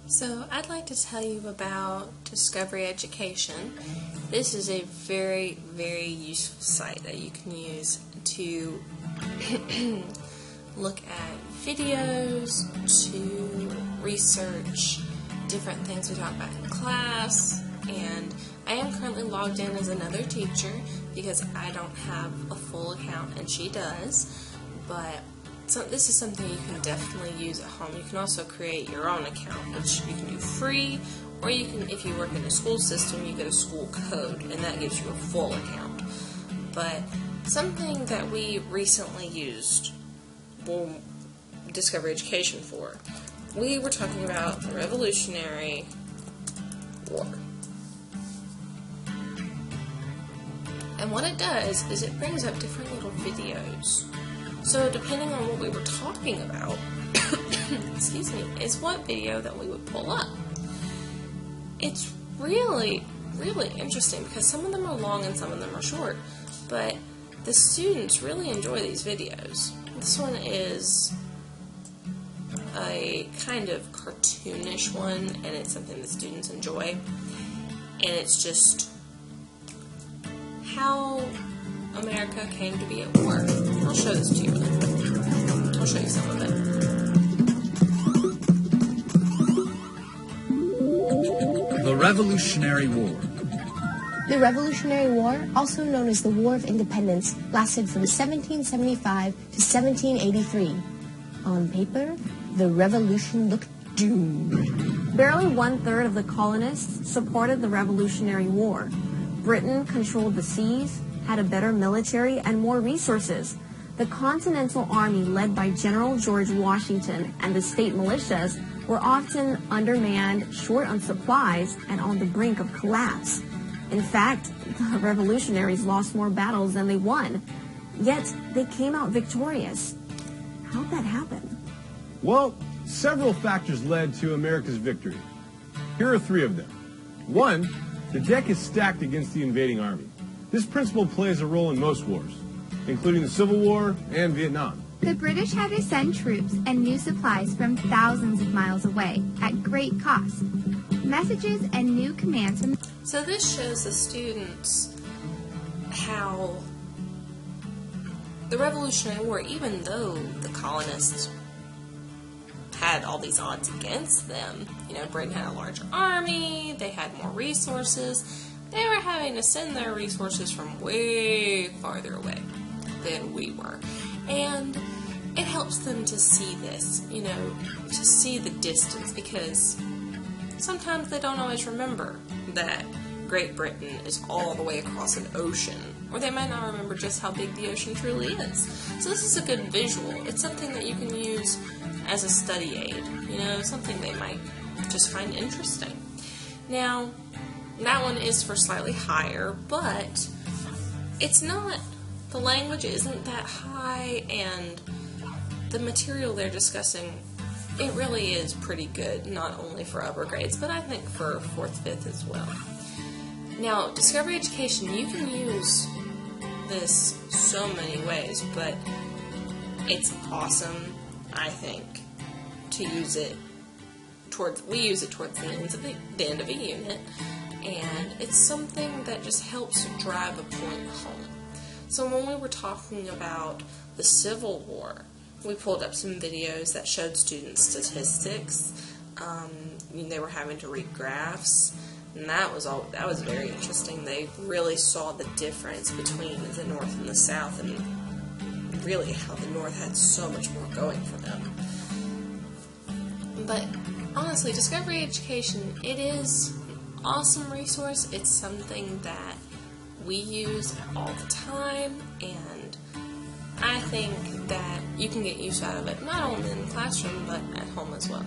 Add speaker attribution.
Speaker 1: So I'd like to tell you about Discovery Education. This is a very, very useful site that you can use to look at videos, to research different things we talk about in class, and I am currently logged in as another teacher because I don't have a full account and she does, but this is something you can definitely use at home. You can also create your own account, which you can do free, or you can, if you work in a school system, you get a school code, and that gives you a full account. But something that we recently used Discovery Education for, we were talking about the Revolutionary War. And what it does is it brings up different little videos. So depending on what we were talking about, excuse me, is what video that we would pull up. It's really, really interesting because some of them are long and some of them are short, but the students really enjoy these videos. This one is a kind of cartoonish one, and it's something the students enjoy, and it's just how America came to be at war. I'll show this to you really quick. I'll show you some of it.
Speaker 2: The Revolutionary War.
Speaker 3: The Revolutionary War, also known as the War of Independence, lasted from 1775 to 1783. On paper, the revolution looked doomed.
Speaker 4: Barely one-third of the colonists supported the Revolutionary War. Britain controlled the seas, had a better military, and more resources. The Continental Army, led by General George Washington, and the state militias were often undermanned, short on supplies, and on the brink of collapse. In fact, the revolutionaries lost more battles than they won. Yet, they came out victorious. How'd that happen?
Speaker 5: Well, several factors led to America's victory. Here are three of them. One, the deck is stacked against the invading army. This principle plays a role in most wars, including the Civil War and Vietnam.
Speaker 6: The British had to send troops and new supplies from thousands of miles away at great cost. Messages and new commands from...
Speaker 1: So this shows the students how the Revolutionary War, even though the colonists had all these odds against them, Britain had a larger army, they had more resources, they were having to send their resources from way farther away than we were. And it helps them to see this, to see the distance, because sometimes they don't always remember that Great Britain is all the way across an ocean, or they might not remember just how big the ocean truly is. So this is a good visual. It's something that you can use as a study aid, something they might just find interesting. Now, that one is for slightly higher, but it's not, the language isn't that high, and the material they're discussing, it really is pretty good, not only for upper grades, but I think for 4th, 5th as well. Now, Discovery Education, you can use this so many ways, but it's awesome, I think, to use it we use it towards the end of a unit, and it's something that just helps drive a point home. So when we were talking about the Civil War, we pulled up some videos that showed students statistics. They were having to read graphs, and that was very interesting. They really saw the difference between the North and the South, and really how the North had so much more going for them. But honestly, Discovery Education, it is an awesome resource. It's something that we use all the time, and I think that you can get use out of it not only in the classroom but at home as well.